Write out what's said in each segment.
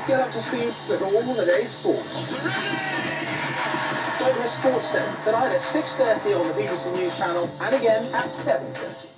Get up to speed with all the day's sports. Don't miss Sports Day tonight at 6:30 on the BBC News channel and again at 7:30.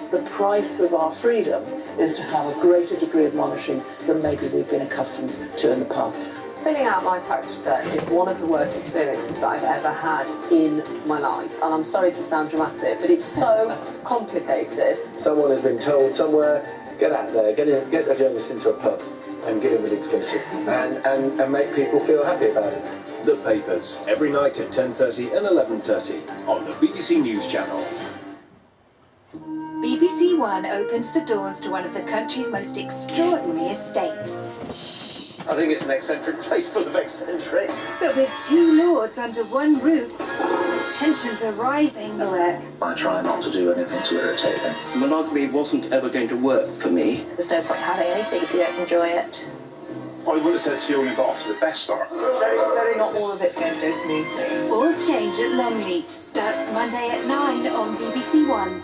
The price of our freedom is to have a greater degree of monitoring than maybe we've been accustomed to in the past. Filling out my tax return is one of the worst experiences that I've ever had in my life. And I'm sorry to sound dramatic, but it's so complicated. Someone has been told somewhere, get out there, get the journalists into a pub and get in with exclusive and make people feel happy about it. The Papers, every night at 10:30 and 11:30 on the BBC News channel. BBC One opens the doors to one of the country's most extraordinary estates. I think it's an eccentric place full of eccentrics. But with two lords under one roof, tensions are rising. I try not to do anything to irritate them. Monogamy wasn't ever going to work for me. There's no point having anything if you don't enjoy it. I would have said she only got off to the best start. Not all of it's going to go smoothly. All Change at Longleat starts Monday at 9 on BBC One.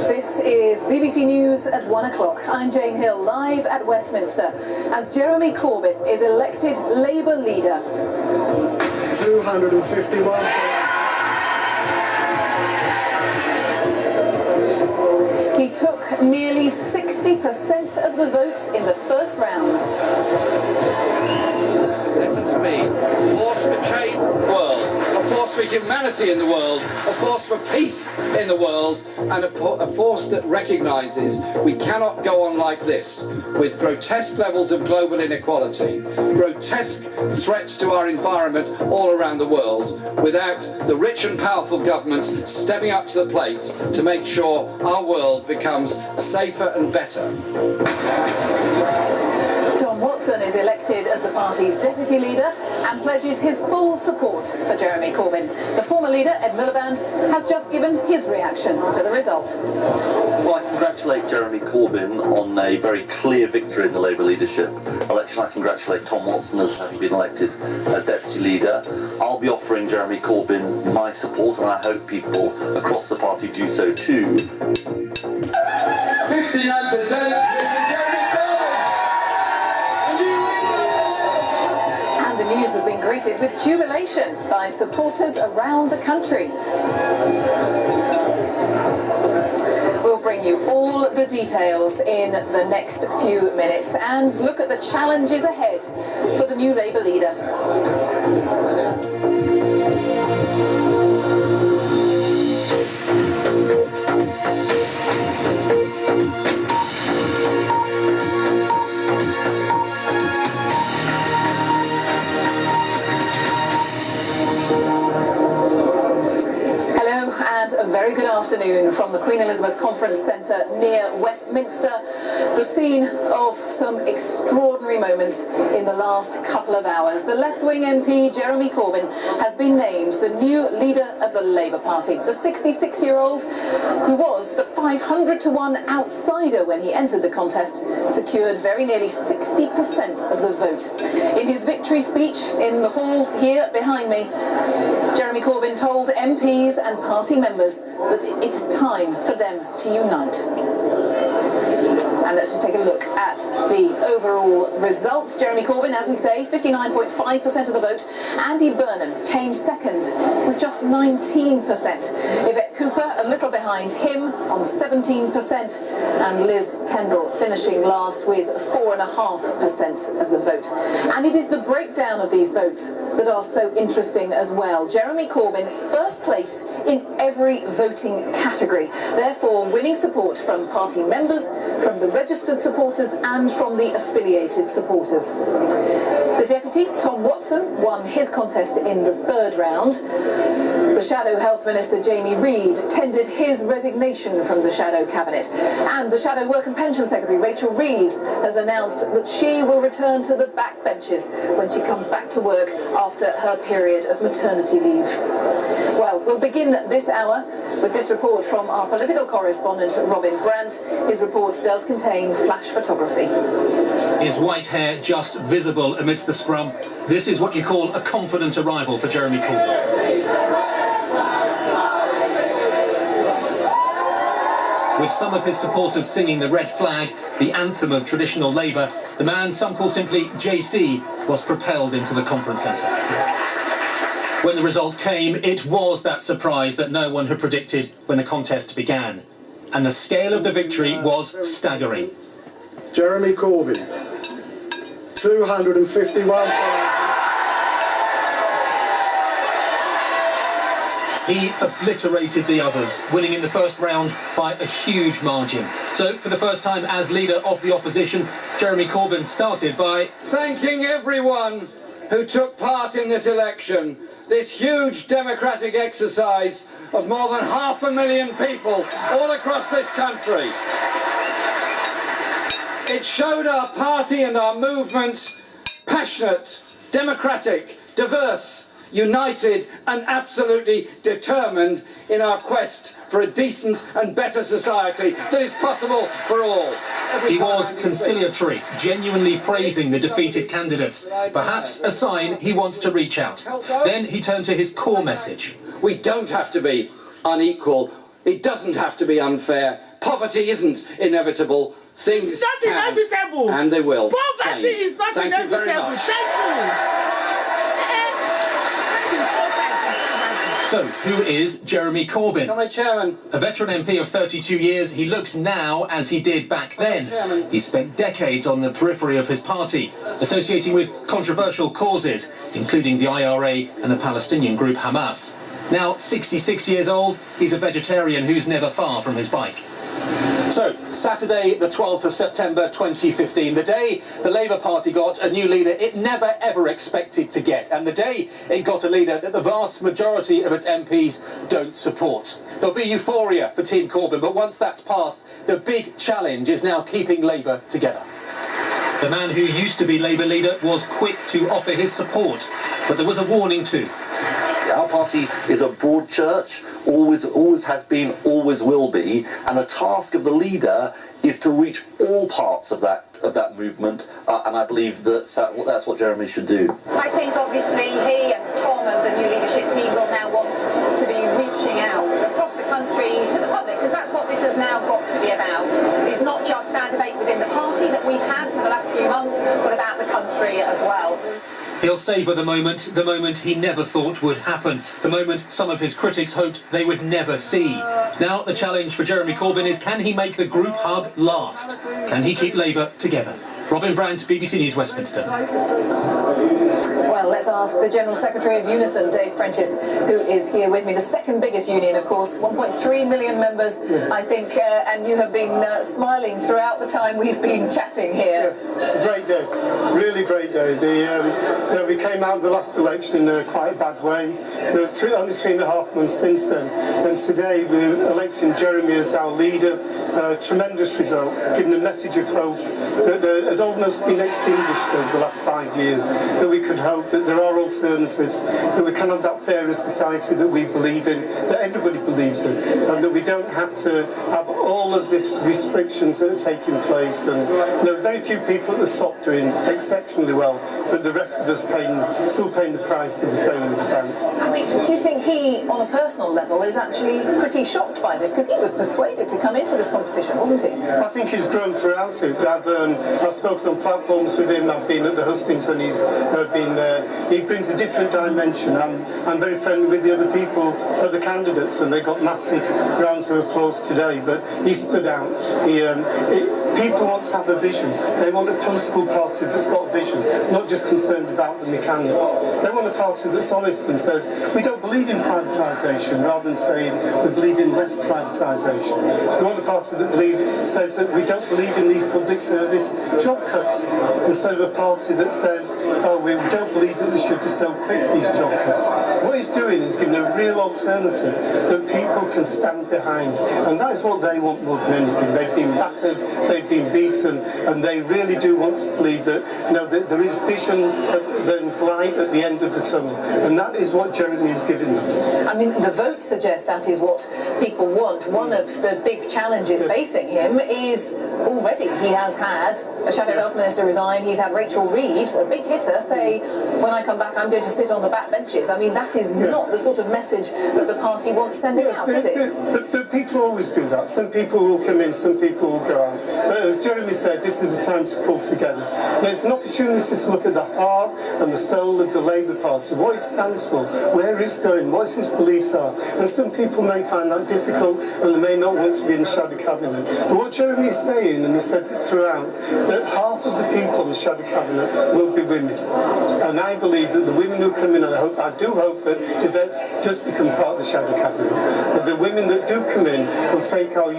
This is BBC News at 1 o'clock. I'm Jane Hill, live at Westminster, as Jeremy Corbyn is elected Labour leader. 251. He took nearly 60% of the vote in the first round. Let us be a force for change in the world, a force for humanity in the world, a force for peace in the world, and a force that recognises we cannot go on like this, with grotesque levels of global inequality, grotesque threats to our environment all around the world, without the rich and powerful governments stepping up to the plate to make sure our world becomes safer and better. Tom Watson is elected as the party's deputy leader and pledges his full support for Jeremy Corbyn. The former leader, Ed Miliband, has just given his reaction to the result. Well, I congratulate Jeremy Corbyn on a very clear victory in the Labour leadership election. I congratulate Tom Watson as having been elected as deputy leader. I'll be offering Jeremy Corbyn my support, and I hope people across the party do so too. 59%. The news has been greeted with jubilation by supporters around the country. We'll bring you all the details in the next few minutes and look at the challenges ahead for the new Labour leader. A very good afternoon from the Queen Elizabeth Conference Centre near Westminster, the scene of some extraordinary moments in the last couple of hours. The left-wing MP Jeremy Corbyn has been named the new leader of the Labour Party. The 66-year-old, who was the 500-to-1 outsider when he entered the contest, secured very nearly 60% of the vote. In his victory speech in the hall here behind me, Jeremy Corbyn told MPs and party members that it is time for them to unite. And let's just take a look at at the overall results. Jeremy Corbyn, as we say, 59.5% of the vote. Andy Burnham came second with just 19%. Yvette Cooper a little behind him on 17%, and Liz Kendall finishing last with 4.5% of the vote. And it is the breakdown of these votes that are so interesting as well. Jeremy Corbyn, first place in every voting category, therefore winning support from party members, from the registered supporters and from the affiliated supporters. The deputy, Tom Watson, won his contest in the third round. The Shadow Health Minister, Jamie Reid, tendered his resignation from the Shadow Cabinet. And the Shadow Work and Pension Secretary, Rachel Reeves, has announced that she will return to the backbenches when she comes back to work after her period of maternity leave. Well, we'll begin this hour with this report from our political correspondent, Robin Brandt. His report does contain flash photography. His white hair just visible amidst the scrum. This is what you call a confident arrival for Jeremy Corbyn. With some of his supporters singing the red flag, the anthem of traditional Labour, the man some call simply JC was propelled into the conference centre. When the result came, it was that surprise that no one had predicted when the contest began. And the scale of the victory was staggering. Jeremy Corbyn, 251,000. He obliterated the others, winning in the first round by a huge margin. So, for the first time as leader of the opposition, Jeremy Corbyn started by thanking everyone who took part in this election, this huge democratic exercise of more than 500,000 people all across this country. It showed our party and our movement passionate, democratic, diverse, united and absolutely determined in our quest for a decent and better society that is possible for all. He was conciliatory, genuinely praising the defeated candidates, perhaps a sign he wants to reach out. Then he turned to his core message. We don't have to be unequal. It doesn't have to be unfair. Poverty isn't inevitable. Things it's not inevitable. And they will. Poverty is not inevitable. Thank you. So, who is Jeremy Corbyn? Chairman. A veteran MP of 32 years, he looks now as he did back then. He spent decades on the periphery of his party, associating with controversial causes, including the IRA and the Palestinian group Hamas. Now, 66 years old, he's a vegetarian who's never far from his bike. So, Saturday the 12th of September 2015, the day the Labour Party got a new leader it never ever expected to get, and the day it got a leader that the vast majority of its MPs don't support. There'll be euphoria for Team Corbyn, but once that's passed, the big challenge is now keeping Labour together. The man who used to be Labour leader was quick to offer his support, but there was a warning too. Our party is a broad church, always has been, always will be, and the task of the leader is to reach all parts of that movement, and I believe that's what Jeremy should do. I think obviously he and Tom and the new leadership team will now want to be reaching out across the country to the public, because that's what this has now got to be about. It's not just our debate within the party that we've had for the last few months, but about the country as well. He'll savour the moment he never thought would happen, the moment some of his critics hoped they would never see. Now the challenge for Jeremy Corbyn is, can he make the group hug last? Can he keep Labour together? Robin Brandt, BBC News, Westminster. Well, let's ask the General Secretary of Unison, Dave Prentice, who is here with me. The second biggest union, of course, 1.3 million members, I think, and you have been smiling throughout the time we've been chatting here. Yeah, it's a great day, really great day. We came out of the last election in quite a bad way. Only 3.5 months since then, and today we're electing Jeremy as our leader. Tremendous result, giving a message of hope that had almost been extinguished over the last 5 years, that we could hope that there are alternatives, that we can have that fairer society that we believe in, that everybody believes in, and that we don't have to have all of these restrictions that are taking place, and very few people at the top doing exceptionally well, but the rest of us still paying the price of the failure of the banks. I mean, do you think he, on a personal level, is actually pretty shocked by this? Because he was persuaded to come into this competition, wasn't he? I think he's grown throughout it. I've spoken on platforms with him, I've been at the hustings when he's been there. He brings a different dimension. I'm very friendly with the other people, other candidates, and they got massive rounds of applause today, but he stood out. People want to have a vision. They want a political party that's got a vision, not just concerned about the mechanics. They want a party that's honest and says, we don't believe in privatisation, rather than saying we believe in less privatisation. They want a party that says that we don't believe in these public service job cuts, instead of a party that says, oh, we don't believe that they should be so quick, these job cuts. What he's doing is giving a real alternative that people can stand behind, and that is what they want more than anything. They've been battered, they've been beaten, and they really do want to believe that, that there is vision, there's light at the end of the tunnel, and that is what Jeremy is giving them. I mean, the votes suggest that is what people want. One of the big challenges facing him is already he has had a Shadow Health Minister resign, he's had Rachel Reeves, a big hitter, say, when I come back I'm going to sit on the back benches. I mean, that is not the sort of message that the party wants sending out, is it? But people always do that. Some people will come in, some people will go out. But as Jeremy said, this is a time to pull together. And it's an opportunity to look at the heart and the soul of the Labour Party, what it stands for, where it's going, what its beliefs are. And some people may find that difficult and they may not want to be in the Shadow Cabinet. But what Jeremy is saying, and he said it throughout, that half of the people in the Shadow Cabinet will be women. And I believe that the women who come in, and I do hope that Yvette's just become part of the Shadow Cabinet, but the women that do come in will take our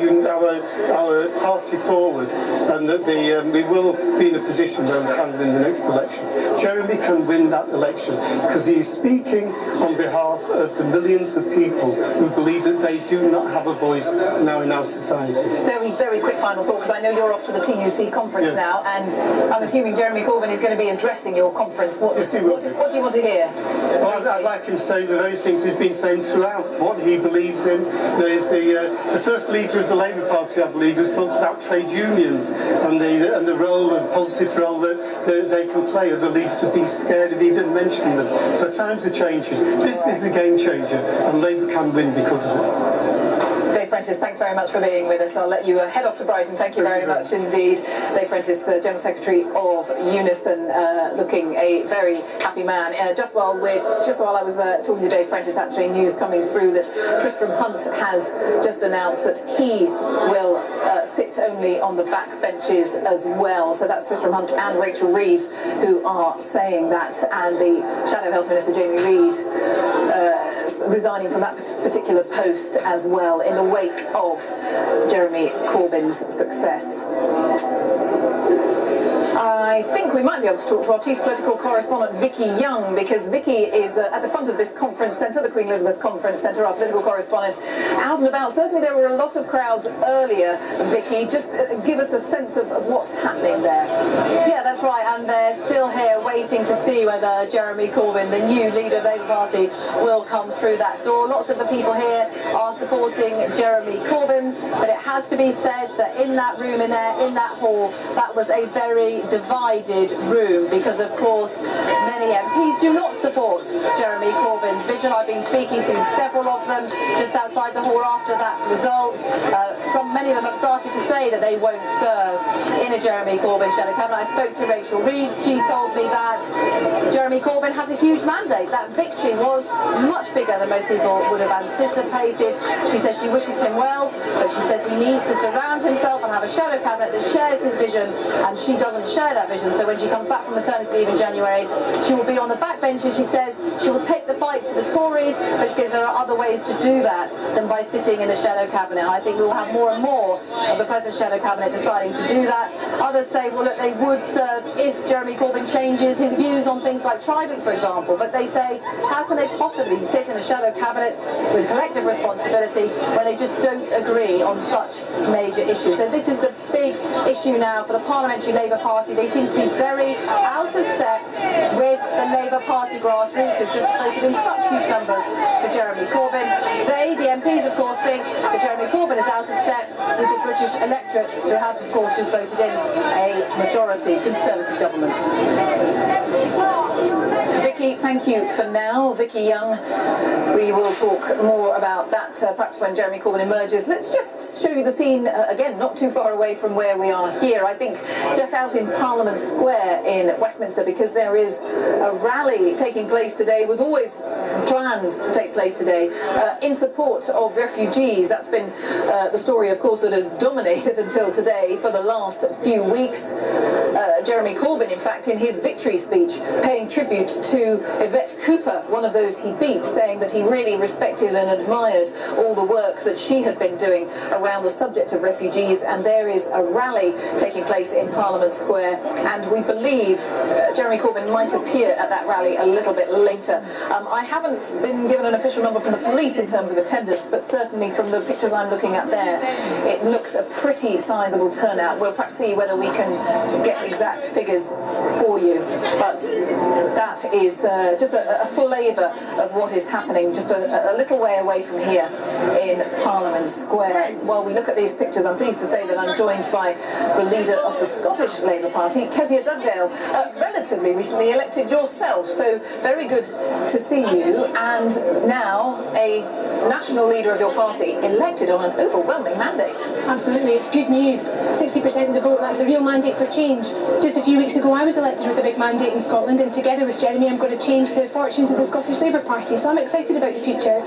party forward, and that we will be in a position where we can win the next election. Jeremy can win that election because he is speaking on behalf of the millions of people who believe that they do not have a voice now in our society. Very, very quick final thought, because I know you're off to the TUC conference now, and I'm assuming Jeremy Corbyn is going to be addressing your conference. What do you want to hear? Well, I'd like him to say the very things he's been saying throughout, what he believes in. He's the first leader of the Labour Party, I believe, who's talked about trade unions and the role, the positive role that they can play. Other leaders have been scared of even mentioning them. So times are changing. This is a game changer, and Labour can win because of it. Dave Prentice, thanks very much for being with us. I'll let you head off to Brighton. Thank you very much indeed. Dave Prentice, General Secretary of Unison, looking a very happy man. Just while I was talking to Dave Prentice, actually news coming through that Tristram Hunt has just announced that he will sit only on the back benches as well. So that's Tristram Hunt and Rachel Reeves who are saying that, and the Shadow Health Minister Jamie Reid resigning from that particular post as well in the wake of Jeremy Corbyn's success. I think we might be able to talk to our chief political correspondent Vicky Young, because Vicky is at the front of this conference centre, the Queen Elizabeth Conference Centre, our political correspondent, out and about. Certainly there were a lot of crowds earlier. Vicky, just give us a sense of what's happening there. Yeah, that's right, and they're still here waiting to see whether Jeremy Corbyn, the new leader of the Labour Party, will come through that door. Lots of the people here are supporting Jeremy Corbyn, but it has to be said that in that room in there, in that hall, that was a very divided room, because of course many MPs do not support Jeremy Corbyn's vision. I've been speaking to several of them just outside the hall after that result. Many of them have started to say that they won't serve in a Jeremy Corbyn shadow cabinet. I spoke to Rachel Reeves. She told me that Jeremy Corbyn has a huge mandate. That victory was much bigger than most people would have anticipated. She says she wishes him well, but she says he needs to surround himself and have a shadow cabinet that shares his vision, and she doesn't share that vision. So when she comes back from maternity leave in January, she will be on the backbenches. She says she will take the fight to the Tories, but she says there are other ways to do that than by sitting in the shadow cabinet. I think we will have more and more of the present shadow cabinet deciding to do that. Others say, well, look, they would serve if Jeremy Corbyn changes his views on things like Trident, for example. But they say, how can they possibly sit in a shadow cabinet with collective responsibility when they just don't agree on such major issues? So this is the big issue now for the Parliamentary Labour Party. They seem to be very out of step with the Labour Party grassroots, who've just voted in such huge numbers for Jeremy Corbyn. They, the MPs, of course, think that Jeremy Corbyn is out of step with the Scottish electorate who have, of course, just voted in a majority Conservative government. Vicky, thank you for now. Vicky Young, we will talk more about that perhaps when Jeremy Corbyn emerges. Let's just show you the scene again, not too far away from where we are here. I think just out in Parliament Square in Westminster, because there is a rally taking place today, was always planned to take place today, in support of refugees. That's been the story, of course, that has dominated until today for the last few weeks. Jeremy Corbyn, in fact, in his victory speech, paying tribute to Yvette Cooper, one of those he beat, saying that he really respected and admired all the work that she had been doing around the subject of refugees. And there is a rally taking place in Parliament Square, and we believe Jeremy Corbyn might appear at that rally a little bit later. I haven't been given an official number from the police in terms of attendance, but certainly from the pictures I'm looking at there, it looks a pretty sizable turnout. We'll perhaps see whether we can get exact figures for you, but that is just a flavour of what is happening just a little way away from here in Parliament Square. While we look at these pictures, I'm pleased to say that I'm joined by the leader of the Scottish Labour Party, Kezia Dugdale, relatively recently elected yourself, so very good to see you, and now a national leader of your party elected on an overwhelming mandate. Absolutely, it's good news. 60% of the vote, that's a real mandate for change. Just a few weeks ago I was elected with a big mandate in Scotland, and together with Jeremy I'm going to change the fortunes of the Scottish Labour Party, so I'm excited about the future.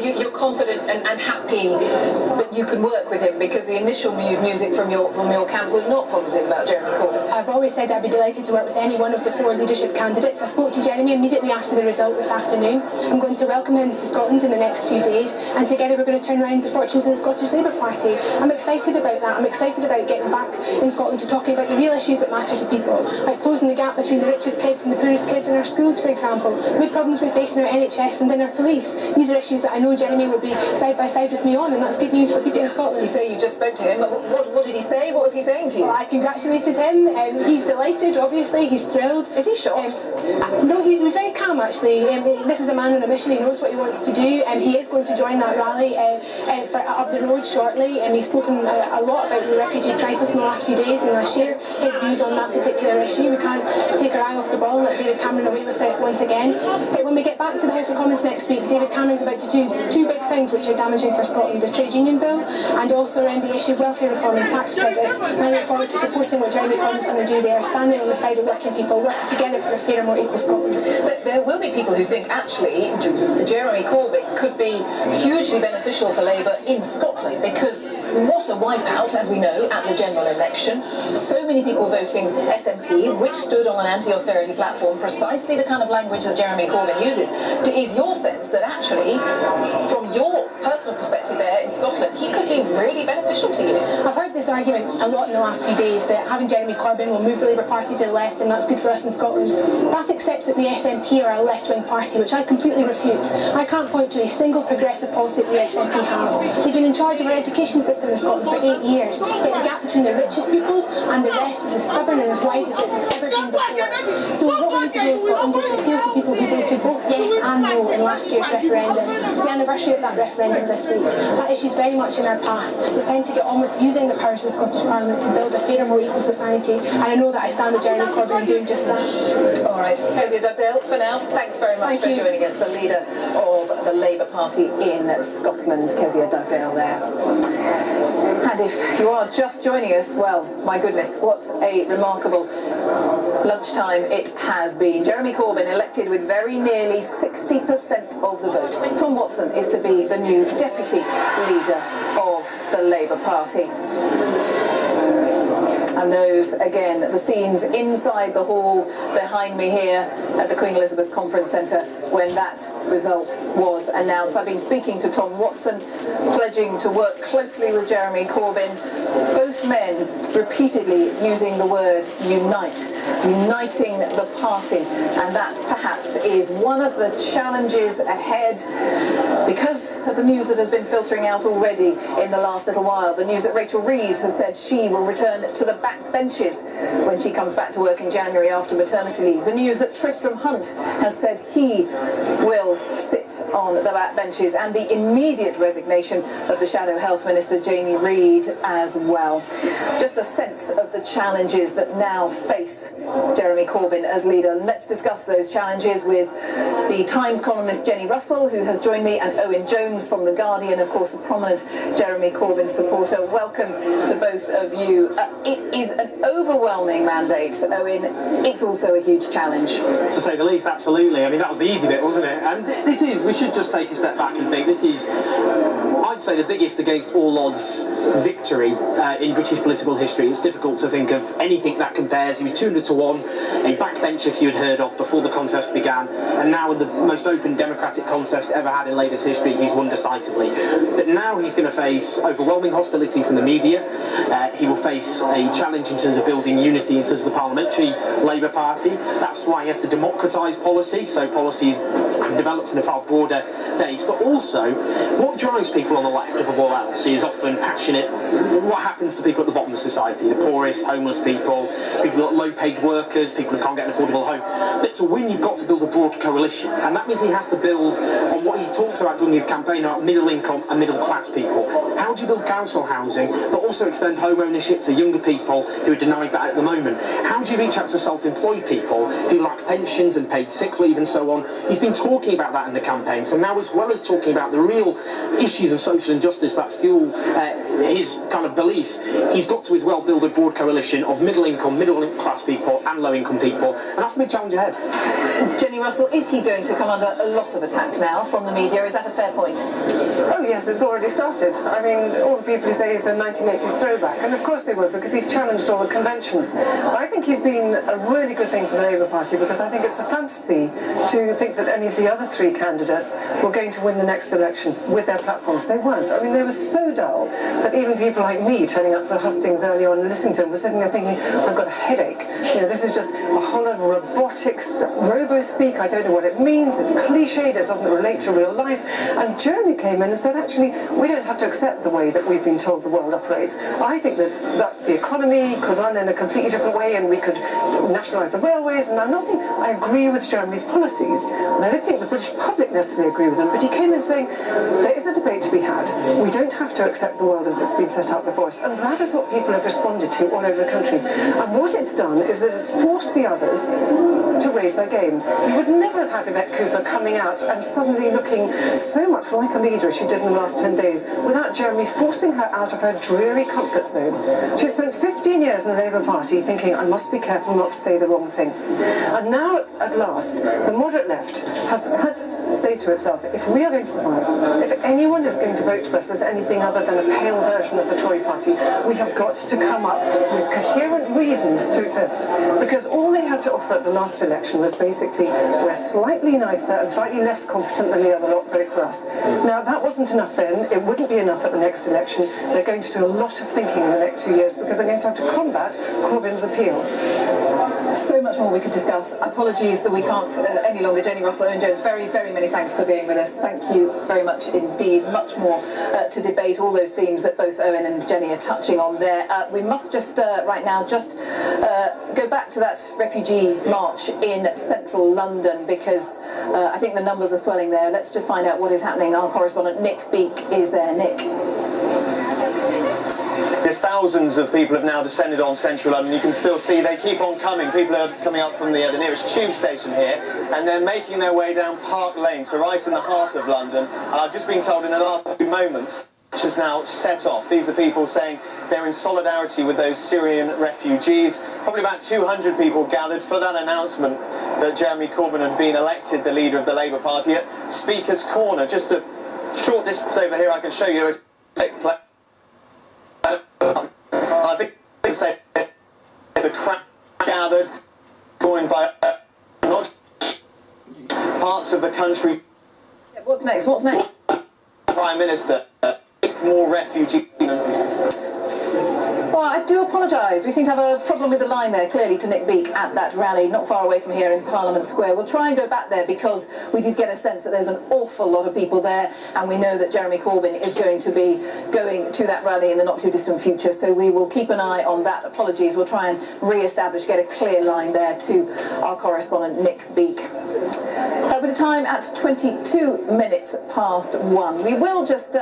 You're confident and happy that you can work with him, because the initial music from your camp was not positive about Jeremy Corbyn. I've always said I'd be delighted to work with any one of the 4 leadership candidates. I spoke to Jeremy immediately after the result this afternoon. I'm going to welcome him to Scotland in the next few days, and together we're going to turn around the fortunes of the Scottish Labour Party. I'm excited about that. I'm excited about getting back in Scotland to talking about the real issues that matter to people, like closing the gap between the richest kids and the poorest kids in our schools, for example, the big problems we face in our NHS and in our police. These are issues that I know Jeremy will be side by side with me on, and that's good news for people in Scotland. You say you just spoke to him, but what did he say? What was he saying to you? Well, I congratulated him, and he's delighted, obviously, he's thrilled. Is he shocked? No, he was very calm, actually. This is a man on a mission, he knows what he wants to do, and he is going to join that rally up the road shortly, and he's spoken a lot about the refugee crisis in the last few days, and I share his views on that particular issue. We can't take our eye off the ball and let David Cameron away with it once again. But when we get back to the House of Commons next week, David Cameron's about to do 2 big things which are damaging for Scotland: the trade union bill, and also around the issue of welfare reform and tax credits. And I look forward to supporting what Jeremy Corbyn's going to do there, standing on the side of working people, working together for a fairer, more equal Scotland. There will be people who think actually Jeremy Corbyn could be hugely beneficial for Labour in Scotland, because what a wipeout, as we know, at the general election. So many people voting SNP, which stood on an anti-austerity platform, precisely the kind of language that Jeremy Corbyn uses. Is your sense that actually, from your personal perspective there in Scotland, he could be really beneficial to you? I've heard this argument a lot in the last few days, that having Jeremy Corbyn will move the Labour Party to the left, and that's good for us in Scotland. That accepts that the SNP are a left-wing party, which I completely refute. I can't point to a single progressive policy that the SNP have. They've been in charge of our education system in Scotland for 8 years, yet the gap between the richest pupils and the rest is as stubborn and as wide as it has ever been before. So what we need to do in Scotland is to appeal to people who voted both yes and no in last year's referendum. It's the anniversary of that referendum this week. That issue is very much in our past. It's time to get on with using the powers of the Scottish Parliament to build a fairer, more equal society, and I know that I stand with Jeremy Corbyn in doing just that. All right, Kezia Dugdale, for now, thanks very much for joining us, the leader of the Labour Party in Scotland, Kezia Dugdale there. And if you are just joining us, well, my goodness, what a remarkable lunchtime it has been. Jeremy Corbyn elected with very nearly 60% of the vote. Tom Watson is to be the new deputy leader of the Labour Party. And those, again, the scenes inside the hall behind me here at the Queen Elizabeth Conference Centre when that result was announced. I've been speaking to Tom Watson, pledging to work closely with Jeremy Corbyn. Both men repeatedly using the word unite, uniting the party, and that perhaps is one of the challenges ahead because of the news that has been filtering out already in the last little while. The news that Rachel Reeves has said she will return to the backbenches when she comes back to work in January after maternity leave. The news that Tristram Hunt has said he will sit on the backbenches, and the immediate resignation of the Shadow Health Minister Jamie Reid as well. Just a sense of the challenges that now face Jeremy Corbyn as leader. Let's discuss those challenges with the Times columnist Jenny Russell, who has joined me, and Owen Jones from The Guardian, of course a prominent Jeremy Corbyn supporter. Welcome to both of you. It is an overwhelming mandate, Owen. It's also a huge challenge. To say the least, absolutely. I mean, that was the easy bit, wasn't it? And this is, we should just take a step back and think, this is, I'd say, the biggest against all odds victory in British political history. It's difficult to think of anything that compares. He was 200 to 1, a backbencher you had heard of before the contest began, and now in the most open democratic contest ever had in Labour's history, he's won decisively. But now he's going to face overwhelming hostility from the media. He will face a challenge in terms of building unity in terms of the parliamentary Labour Party. That's why he has to democratise policy, so policy is developed in a far broader base. But also, what drives people on the left above all else is often passionate. What happens to people at the bottom of society? The poorest, homeless people, people low-paid workers, people who can't get an affordable home. But to win, you've got to build a broad coalition, and that means he has to build on what he talked about during his campaign about middle-income and middle-class people. How do you build council housing, but also extend home ownership to younger people who are denied that at the moment? How do you reach out to self-employed people who lack pensions and paid sick leave and so on? He's been talking about that in the campaign, so now as well as talking about the real issues of social injustice that fuel his kind of beliefs, he's got to as well build a broad coalition of middle-income, middle-class people and low-income people, and that's the big challenge ahead. Jenny Russell, is he going to come under a lot of attack now from the media? Is that a fair point? Oh yes, it's already started. I mean, all the people who say it's a 1980s throwback, and of course they would, because he's challenged all the conventions. But I think he's been a really good thing for the Labour Party, because I think it's a fantasy to think that any of the other three candidates were going to win the next election with their platforms. They weren't. I mean, they were so dull that even people like me turning up to hustings early on and listening to them were sitting there thinking, I've got a headache. You know, this is just a whole lot of robotic robo-speak. I don't know what it means. It's cliched. It doesn't relate to real life. And Jeremy came in and said, actually, we don't have to accept the way that we've been told the world operates. I think that the economy could run in a completely different way, and we could nationalise the railways. And I'm not saying I agree with Jeremy's policies, and I don't think the British public necessarily agree with them, but he came in saying there is a debate to be had. We don't have to accept the world as it's been set out before us. And that is what people have responded to all over the country. And what it's done is that it's forced the others to raise their game. You would never have had Yvette Cooper coming out and suddenly looking so much like a leader as she did in the last 10 days without Jeremy forcing her out of her dreary comfort zone. She spent 15 years in the Labour Party thinking, I must be careful not to say the wrong thing. And now, at last, the moderate left has had to say to itself, if we are going to survive, if anyone is going to vote for us as anything other than a pale version of the Tory party, we have got to come up with coherent reasons to exist. Because all they had to offer at the last election was basically, we're slightly nicer and slightly less competent than the other lot, vote for us. Now, that wasn't enough then. It wouldn't be enough at the next election. They're going to do a lot of thinking in the next 2 years, because they're going to have to combat Corbyn's appeal. So much more we could discuss. Apologies that we can't any longer. Jenny Russell, Owen Jones, very, very many thanks for being with us. Thank you very much indeed. Much more to debate, all those themes that both Owen and Jenny are touching on there. We must just right now just go back to that refugee march in central London, because I think the numbers are swelling there. Let's just find out what is happening. Our correspondent Nick Beak is there. Nick. There's thousands of people have now descended on central London. You can still see they keep on coming. People are coming up from the nearest tube station here, and they're making their way down Park Lane, so right in the heart of London. And I've just been told in the last few moments, which has now set off. These are people saying they're in solidarity with those Syrian refugees. Probably about 200 people gathered for that announcement that Jeremy Corbyn had been elected the leader of the Labour Party at Speaker's Corner. Just a short distance over here, I can show you. I think they say the crowd gathered, joined by parts of the country. Yeah, what's next? What's next? Prime Minister, more refugees. Well, I do apologise. We seem to have a problem with the line there, clearly, to Nick Beak at that rally, not far away from here in Parliament Square. We'll try and go back there because we did get a sense that there's an awful lot of people there, and we know that Jeremy Corbyn is going to be going to that rally in the not-too-distant future, so we will keep an eye on that. Apologies, we'll try and re-establish, get a clear line there to our correspondent, Nick Beak. With the time at 22 minutes past 1. We will just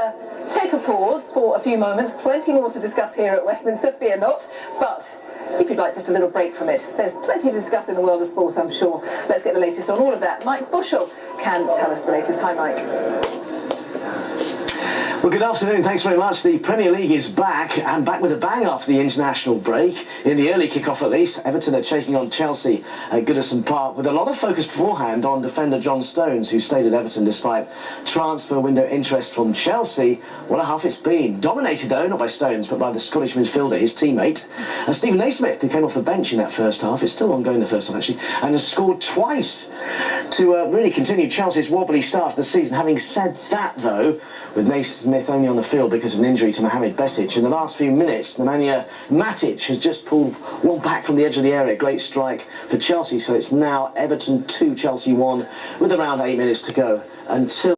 take a pause for a few moments. Plenty more to discuss here at Westminster, fear not. But if you'd like just a little break from it, there's plenty to discuss in the world of sport, I'm sure. Let's get the latest on all of that. Mike Bushell can tell us the latest. Hi, Mike. Well, good afternoon. Thanks very much. The Premier League is back, and back with a bang after the international break. In the early kick-off at least, Everton are taking on Chelsea at Goodison Park, with a lot of focus beforehand on defender John Stones, who stayed at Everton despite transfer window interest from Chelsea. What a half it's been. Dominated, though, not by Stones, but by the Scottish midfielder, his teammate. Stephen Naismith, who came off the bench in that first half, it's still ongoing the first half, actually, and has scored twice to really continue Chelsea's wobbly start to the season. Having said that, though, with Naismith only on the field because of an injury to Mohamed Besic, in the last few minutes, Nemanja Matic has just pulled one back from the edge of the area. Great strike for Chelsea, so it's now Everton 2, Chelsea 1, with around 8 minutes to go until